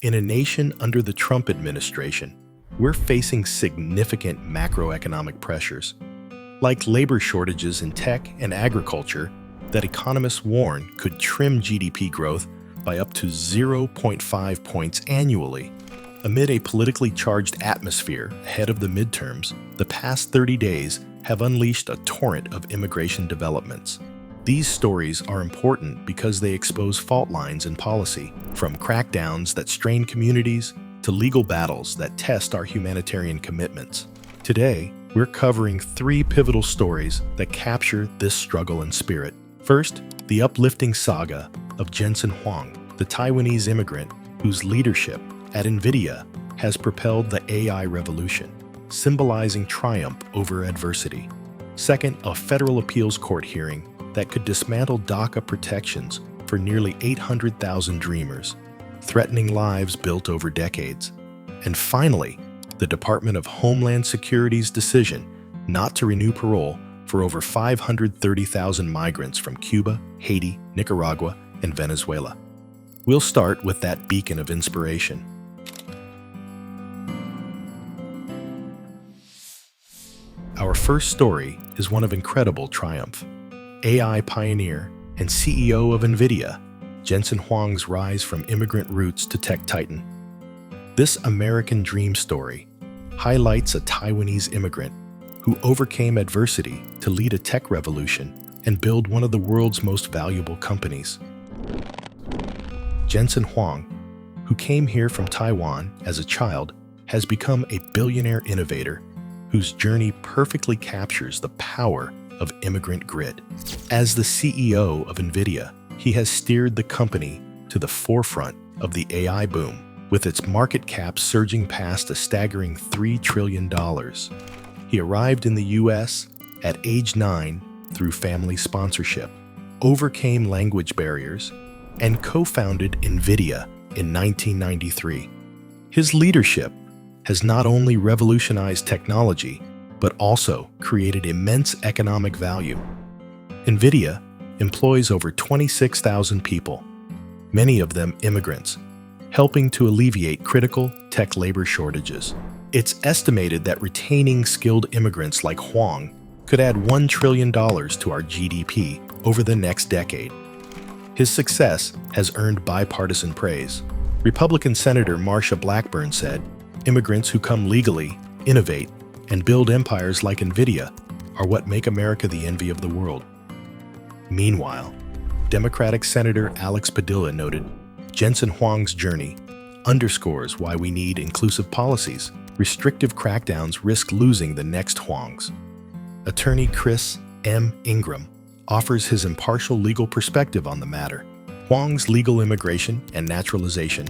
In a nation under the Trump administration, we're facing significant macroeconomic pressures, like labor shortages in tech and agriculture that economists warn could trim GDP growth by up to 0.5 points annually. Amid a politically charged atmosphere ahead of the midterms, the past 30 days have unleashed a torrent of immigration developments. These stories are important because they expose fault lines in policy, from crackdowns that strain communities to legal battles that test our humanitarian commitments. Today, we're covering 3 pivotal stories that capture this struggle and spirit. First, the uplifting saga of Jensen Huang, the Taiwanese immigrant whose leadership at NVIDIA has propelled the AI revolution, symbolizing triumph over adversity. Second, a federal appeals court hearing that could dismantle DACA protections for nearly 800,000 dreamers, threatening lives built over decades. And finally, the Department of Homeland Security's decision not to renew parole for over 530,000 migrants from Cuba, Haiti, Nicaragua, and Venezuela. We'll start with that beacon of inspiration. Our first story is one of incredible triumph. AI pioneer and CEO of NVIDIA, Jensen Huang's rise from immigrant roots to tech titan. This American dream story highlights a Taiwanese immigrant who overcame adversity to lead a tech revolution and build one of the world's most valuable companies. Jensen Huang, who came here from Taiwan as a child, has become a billionaire innovator whose journey perfectly captures the power of immigrant grit. As the CEO of NVIDIA, he has steered the company to the forefront of the AI boom, with its market cap surging past a staggering $3 trillion. He arrived in the U.S. at age 9 through family sponsorship, overcame language barriers, and co-founded NVIDIA in 1993. His leadership has not only revolutionized technology, but also created immense economic value. NVIDIA employs over 26,000 people, many of them immigrants, helping to alleviate critical tech labor shortages. It's estimated that retaining skilled immigrants like Huang could add $1 trillion to our GDP over the next decade. His success has earned bipartisan praise. Republican Senator Marsha Blackburn said, "Immigrants who come legally, innovate, and build empires like NVIDIA are what make America the envy of the world." Meanwhile, Democratic Senator Alex Padilla noted, "Jensen Huang's journey underscores why we need inclusive policies. Restrictive crackdowns risk losing the next Huangs." Attorney Chris M. Ingram offers his impartial legal perspective on the matter. Huang's legal immigration and naturalization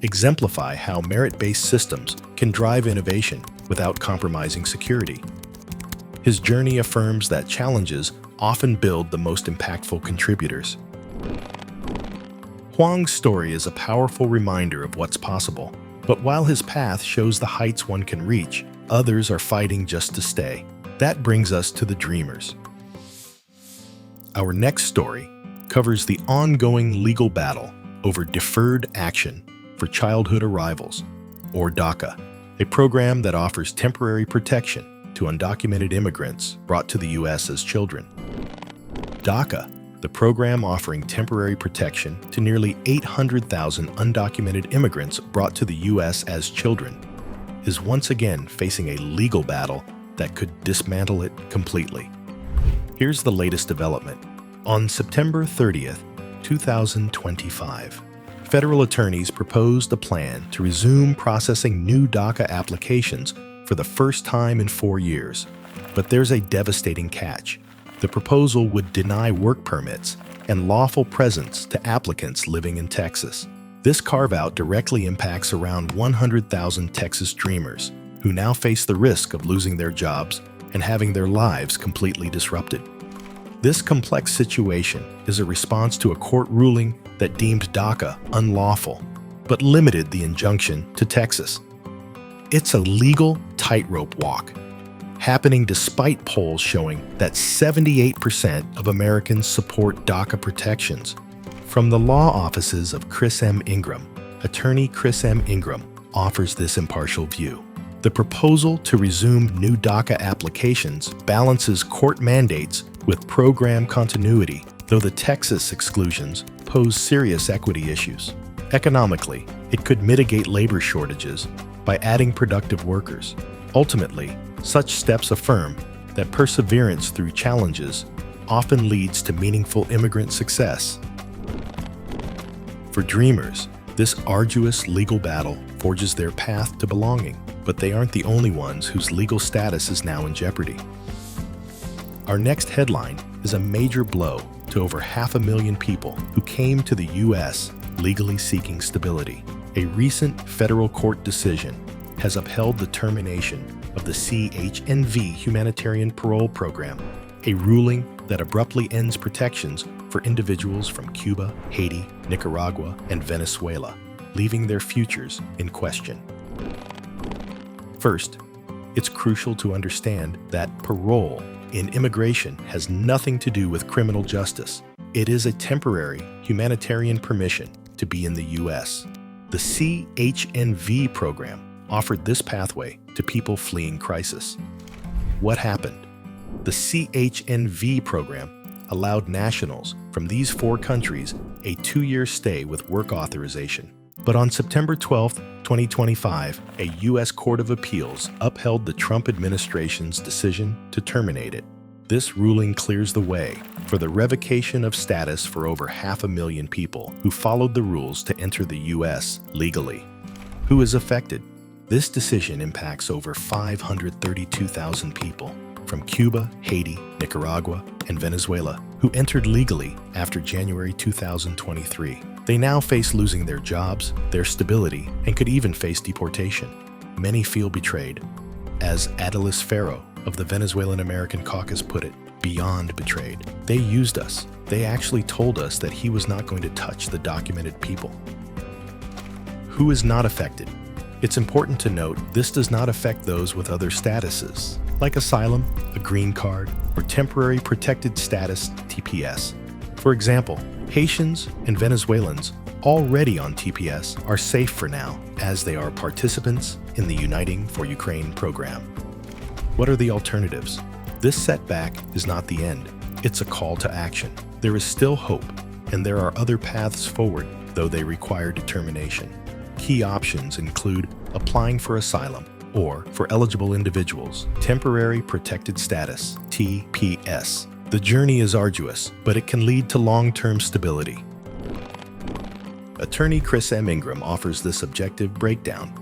exemplify how merit-based systems can drive innovation without compromising security. His journey affirms that challenges often build the most impactful contributors. Huang's story is a powerful reminder of what's possible, but while his path shows the heights one can reach, others are fighting just to stay. That brings us to the dreamers. Our next story covers the ongoing legal battle over deferred action for childhood arrivals, or DACA, a program that offers temporary protection to undocumented immigrants brought to the U.S. as children. DACA, the program offering temporary protection to nearly 800,000 undocumented immigrants brought to the U.S. as children, is once again facing a legal battle that could dismantle it completely. Here's the latest development. On September 30th, 2025, federal attorneys proposed a plan to resume processing new DACA applications for the first time in 4 years. But there's a devastating catch. The proposal would deny work permits and lawful presence to applicants living in Texas. This carve-out directly impacts around 100,000 Texas dreamers who now face the risk of losing their jobs and having their lives completely disrupted. This complex situation is a response to a court ruling that deemed DACA unlawful, but limited the injunction to Texas. It's a legal tightrope walk, happening despite polls showing that 78% of Americans support DACA protections. From the law offices of Chris M. Ingram, attorney Chris M. Ingram offers this impartial view. The proposal to resume new DACA applications balances court mandates with program continuity, though the Texas exclusions pose serious equity issues. Economically, it could mitigate labor shortages by adding productive workers. Ultimately, such steps affirm that perseverance through challenges often leads to meaningful immigrant success. For dreamers, this arduous legal battle forges their path to belonging, but they aren't the only ones whose legal status is now in jeopardy. Our next headline is a major blow to over 500,000 people who came to the U.S. legally seeking stability. A recent federal court decision has upheld the termination of the CHNV Humanitarian Parole Program, a ruling that abruptly ends protections for individuals from Cuba, Haiti, Nicaragua, and Venezuela, leaving their futures in question. First, it's crucial to understand that parole in immigration has nothing to do with criminal justice. It is a temporary humanitarian permission to be in the U.S. The CHNV program offered this pathway to people fleeing crisis. What happened? The CHNV program allowed nationals from these 4 countries a 2-year stay with work authorization. But on September 12, 2025, a U.S. Court of Appeals upheld the Trump administration's decision to terminate it. This ruling clears the way for the revocation of status for over 500,000 people who followed the rules to enter the U.S. legally. Who is affected? This decision impacts over 532,000 people from Cuba, Haiti, Nicaragua, and Venezuela who entered legally after January 2023. They now face losing their jobs, their stability, and could even face deportation. Many feel betrayed. As Adelis Farrow of the Venezuelan American Caucus put it, beyond betrayed. They used us. They actually told us that he was not going to touch the documented people. Who is not affected? It's important to note this does not affect those with other statuses, like asylum, a green card, or temporary protected status (TPS). For example, Haitians and Venezuelans already on TPS are safe for now, as they are participants in the Uniting for Ukraine program. What are the alternatives? This setback is not the end. It's a call to action. There is still hope, and there are other paths forward, though they require determination. Key options include applying for asylum, or, for eligible individuals, temporary protected status, TPS. The journey is arduous, but it can lead to long-term stability. Attorney Chris M. Ingram offers this objective breakdown.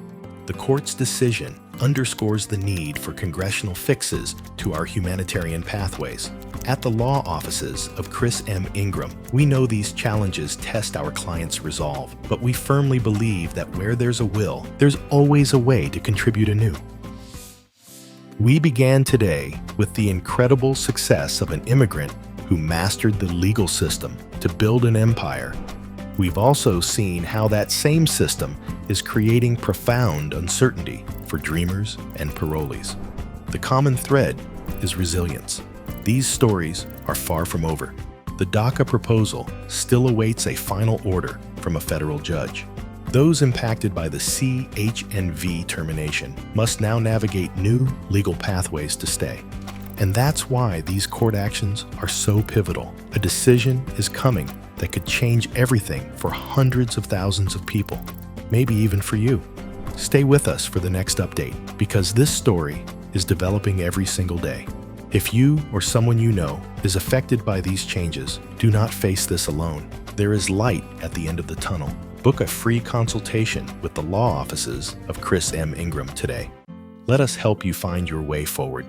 The court's decision underscores the need for congressional fixes to our humanitarian pathways. At the law offices of Chris M. Ingram, we know these challenges test our clients' resolve, but we firmly believe that where there's a will, there's always a way to contribute anew. We began today with the incredible success of an immigrant who mastered the legal system to build an empire. We've also seen how that same system is creating profound uncertainty for dreamers and parolees. The common thread is resilience. These stories are far from over. The DACA proposal still awaits a final order from a federal judge. Those impacted by the CHNV termination must now navigate new legal pathways to stay. And that's why these court actions are so pivotal. A decision is coming that could change everything for hundreds of thousands of people, maybe even for you. Stay with us for the next update, because this story is developing every single day. If you or someone you know is affected by these changes, do not face this alone. There is light at the end of the tunnel. Book a free consultation with the law offices of Chris M. Ingram today. Let us help you find your way forward.